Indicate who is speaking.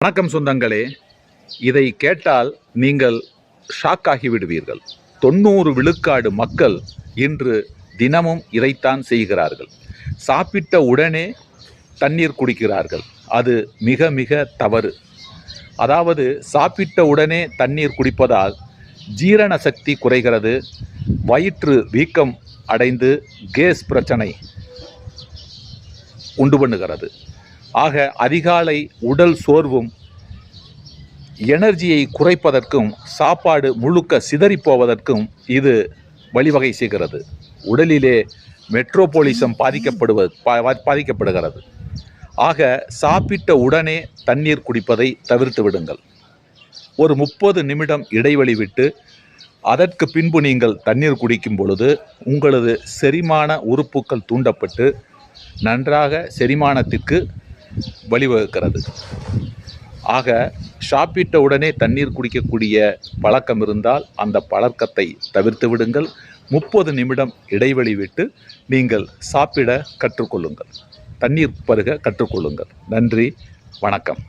Speaker 1: வணக்கம் சொந்தங்களே, இதை கேட்டால் நீங்கள் ஷாக் ஆகிவிடுவீர்கள். 90 விழுக்காடு மக்கள் இன்று தினமும் இதைத்தான் செய்கிறார்கள். சாப்பிட்ட உடனே தண்ணீர் குடிக்கிறார்கள். அது மிக மிக தவறு. அதாவது சாப்பிட்ட உடனே தண்ணீர் குடிப்பதால் ஜீரண சக்தி குறைகிறது, வயிற்று வீக்கம் அடைந்து கேஸ் பிரச்சனை உண்டு பண்ணுகிறது. ஆக அதிகாலை உடல் சோர்வும் எனர்ஜியை குறைப்பதற்கும் சாப்பாடு முழுக்க சிதறி போவதற்கும் இது வழிவகை செய்கிறது. உடலிலே மெட்ரோபோலிசம் பாதிக்கப்படுகிறது. ஆக சாப்பிட்ட உடனே தண்ணீர் குடிப்பதை தவிர்த்து விடுங்கள். ஒரு 30 நிமிடம் இடைவெளி விட்டு அதற்கு பின்பு நீங்கள் தண்ணீர் குடிக்கும் பொழுது உங்களது செரிமான உறுப்புகள் தூண்டப்பட்டு நன்றாக செரிமானத்திற்கு வழிவகுக்கிறது. ஆக சாப்பிட்ட உடனே தண்ணீர் குடிக்கக்கூடிய பழக்கம் இருந்தால் அந்த பழக்கத்தை தவிர்த்து விடுங்கள். 30 நிமிடம் இடைவெளி விட்டு நீங்கள் சாப்பிட கற்றுக்கொள்ளுங்கள், தண்ணீர் பருக கற்றுக்கொள்ளுங்கள். நன்றி, வணக்கம்.